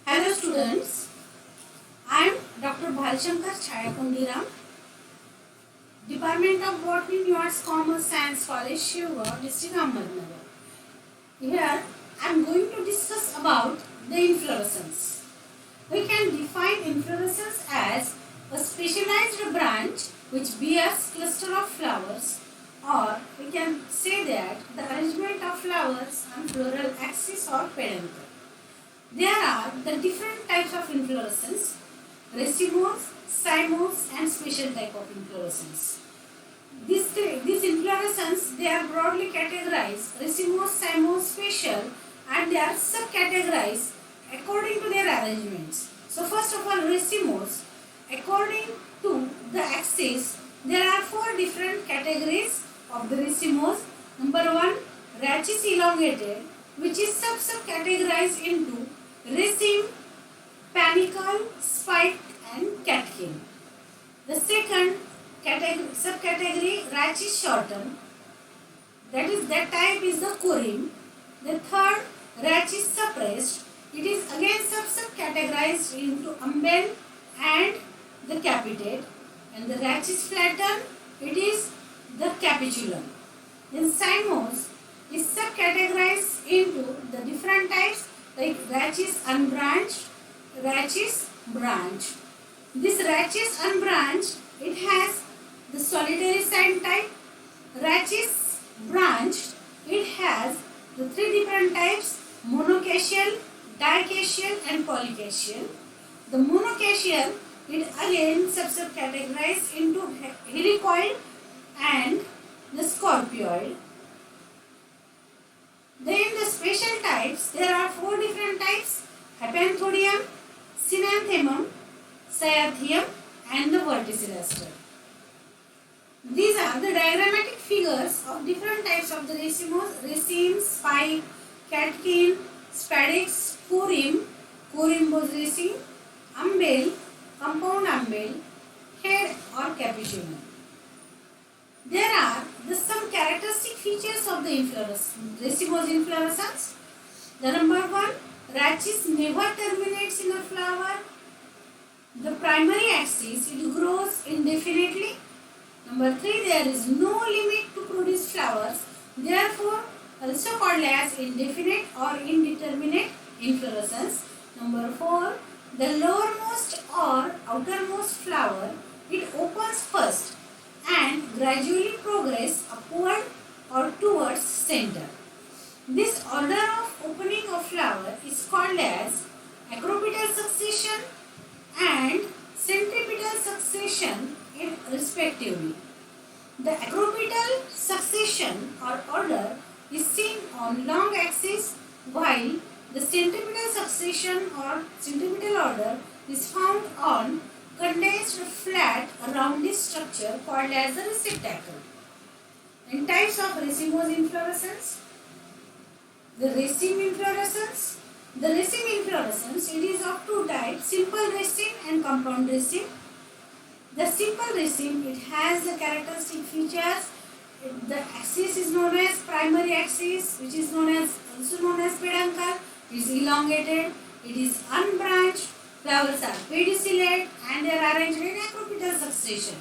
Hello students, I am Dr. Bhalshankar Chayakundiram, Department of Botany, Arts, Commerce, Science College, Shiva, District Ahmednagar. Here I am going to discuss about the inflorescence. We can define inflorescence as a specialized branch which bears cluster of flowers, or we can say that the arrangement of flowers on floral axis or peduncle. There are the different types of inflorescence: racemose, cymose, and special type of inflorescence. These inflorescence, they are broadly categorized: racemose, cymose, special, and they are subcategorized according to their arrangements. So first of all, racemose, according to the axis, there are four different categories of the racemose. Number one, rachis elongated, which is subcategorized into raceme, panicle, spike, and catkin. The second subcategory, rachis shortened, that type is the corym. The third, rachis suppressed, it is again subcategorized into umbel and the capitate. And the rachis flattened, it is the capitulum. Then cymose is subcategorized into the different types like rachis unbranched, rachis branched. This rachis unbranched, it has the solitary sign type. Rachis branched, it has the three different types: monocacheal, dicacheal, and polycacheal. The monocacheal, it again subcategorized into helicoid and the scorpioid. Then the special types, there are four different types: hypanthodium, synanthemum, cyathium, and the verticilluster. These are the diagrammatic figures of different types of the racemose: raceme, spike, catkin, spadix, corym, corymbose raceme, umbel, compound umbel, head or capitulum. There are some characteristic features of the racemose inflorescence. The number one, rachis never terminates in a flower. The primary axis, it grows indefinitely. Number three, there is no limit to produce flowers, therefore also called as indefinite or indeterminate inflorescence. Number four, the lowermost or outermost flower, it opens first and gradually progress upward or towards center. This order of opening of flower is called as acropetal succession and centripetal succession respectively. The acropetal succession or order is seen on long axis, while the centripetal succession or centripetal order is found on condensed flat rounded structure called as the receptacle. And types of racemose inflorescence. The raceme inflorescence. The raceme inflorescence, it is of two types: simple raceme and compound raceme. The simple raceme, it has the characteristic features. The axis is known as primary axis, which is also known as peduncle. It is elongated. It is unbranched. Flowers are pedicellate and they are arranged in acropetal succession.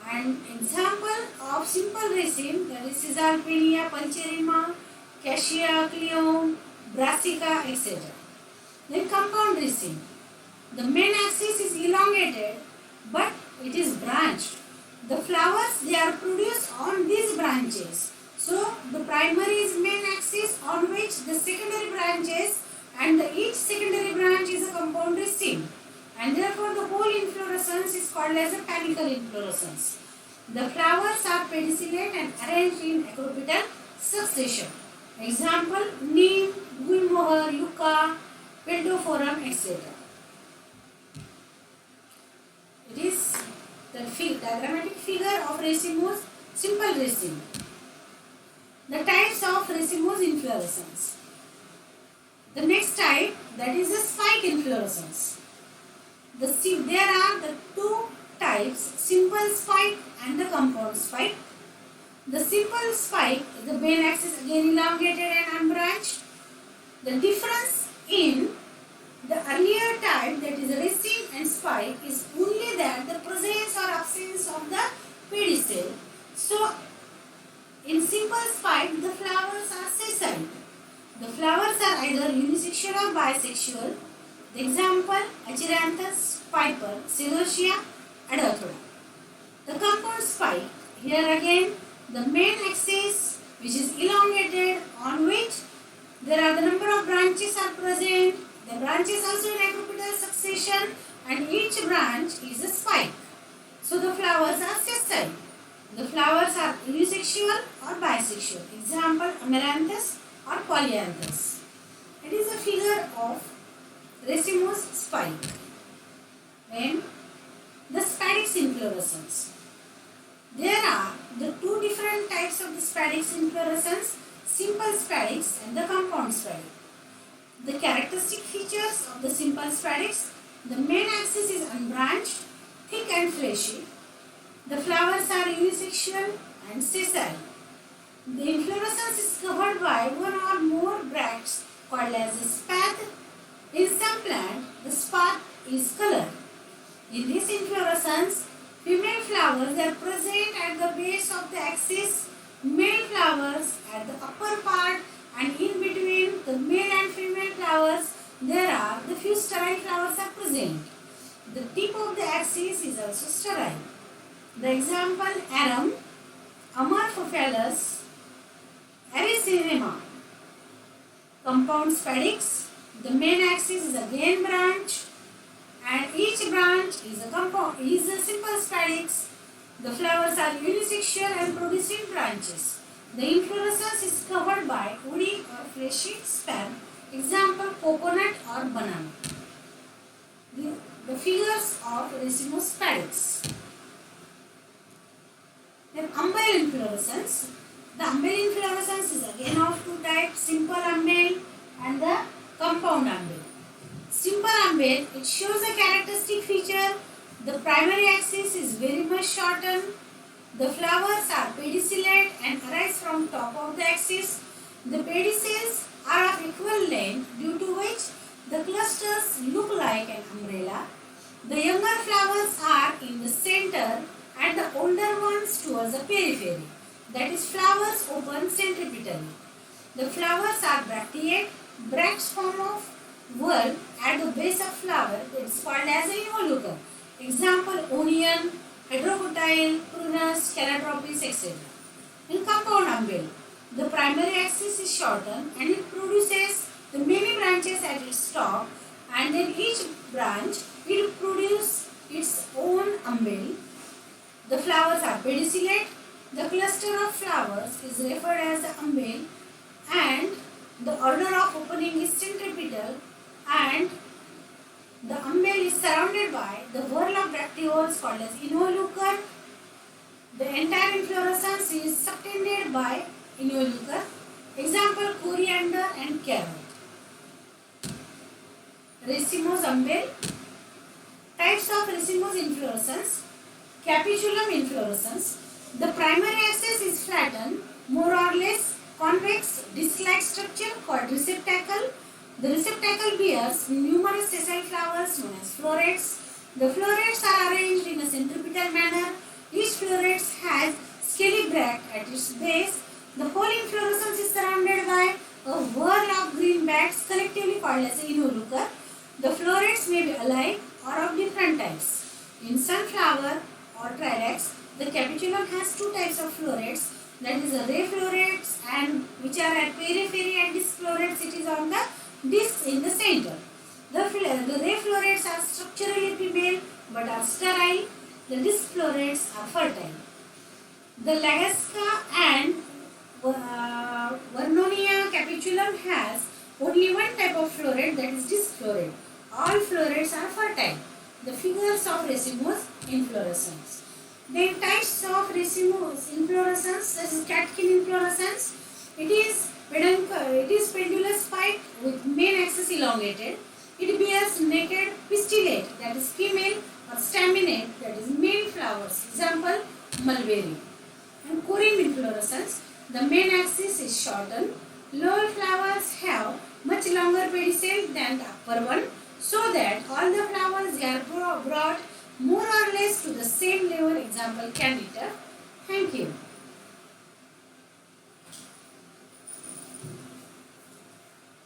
And example of simple raceme, that is Caesalpinia, Pancherima, Cassia, Cleome, Brassica, etc. Then compound raceme. The main axis is elongated, but it is branched. The flowers, they are produced on these branches. So the primary is main axis on which the secondary branches, and each secondary branch is a compound raceme, and therefore the whole inflorescence is called as a panicle inflorescence. The flowers are pedicellate and arranged in acropetal succession. Example: neem, guimoher, yucca, peltophorum, etc. It is the diagrammatic figure of racemose, simple raceme. The types of racemose inflorescence. The next type, that is the spike inflorescence. There are the two types: simple spike and the compound spike. The simple spike, the main axis again elongated and unbranched. The difference in The earlier type, that is raceme and spike, is only that the presence or absence of the pedicel. So, in simple spike, the flowers are sessile. The flowers are either unisexual or bisexual. The example, Acheranthus, Piper, Celosia, Adathoda. The compound spike, here again, the main axis which is elongated, on which there are the number of branches are present. The branches also in apical succession, and each branch is a spike. So the flowers are sessile. The flowers are unisexual or bisexual. Example, Amaranthus or Polyanthus. It is a figure of Racemose spike. Then the spadix inflorescence. There are the two different types of the spadix inflorescence, simple spadix and the compound spadix. The characteristic features of the simple spadix: the main axis is unbranched, thick and fleshy. The flowers are unisexual and sessile. The inflorescence is covered by one or more bracts called as a spathe. In some plant, the spathe is colored. In this inflorescence, female flowers are present at the base of the axis, male flowers at the upper part, and in between the male and female flowers, there are the few sterile flowers are present. The tip of the axis is also sterile. The example, arum, Amorphophallus, Aricinema. Compound spadix, the main axis is again branch, and each branch is a simple spadix. The flowers are unisexual and producing branches. The inflorescence is covered by woody or fleshy spathe. Example, coconut or banana. The figures of Racemose spadix. Then umbel inflorescence. The umbel inflorescence is again of two types, simple umbel and the compound umbel. Simple umbel, it shows a characteristic feature. The primary axis is very much shortened. The flowers are pedicellate and arise from top of the axis. The pedicels are of equal length, due to which the clusters look like an umbrella. The younger flowers are in the center and the older ones towards the periphery. That is, flowers open centripetally. The flowers are bracteate. Bracts form of whorl at the base of flower. It is called as an involucre. Example, onion, hydrocotyle, prunus, calotropis, etc. In compound umbel, the primary axis is shortened and it produces the many branches at its top, and then each branch will produce its own umbel. The flowers are pedicellate. The cluster of flowers is referred as the umbel, and the order of opening is centripetal, and the umbel is surrounded by the whorl of bracteoles called as involucre. The entire inflorescence is subtended by involucre. Example, coriander and carrot. Racemose umbel. Types of Racemose inflorescence. Capitulum inflorescence. The primary axis is flattened, more or less convex disc-like structure called receptacle. The receptacle bears numerous sessile flowers known as florets. The florets are arranged in a centripetal manner. Each floret has scaly bract at its base. The whole inflorescence is surrounded by a whorl of green bracts collectively called as an involucre. The florets may be alike or of different types. In sunflower or trilix, the capitulum has two types of florets, that is the ray florets, and which are at periphery, and disc florets, it is on the discs in the center. The ray florets are structurally female but are sterile. The disc florets are fertile. The Lagaska and Vernonia capitulum has only one type of floret, that is disc floret. All florets are fertile. The figures of Racemose inflorescence. Then types of Racemose inflorescence, that is catkin inflorescence. It is pendulous spike with main axis elongated. It bears naked pistillate, that is female, or staminate, that is male flowers. Example, mulberry. And corymb inflorescence, the main axis is shortened. Lower flowers have much longer pedicel than the upper one. so that all the flowers are brought more or less to the same level. Example candida. Thank you.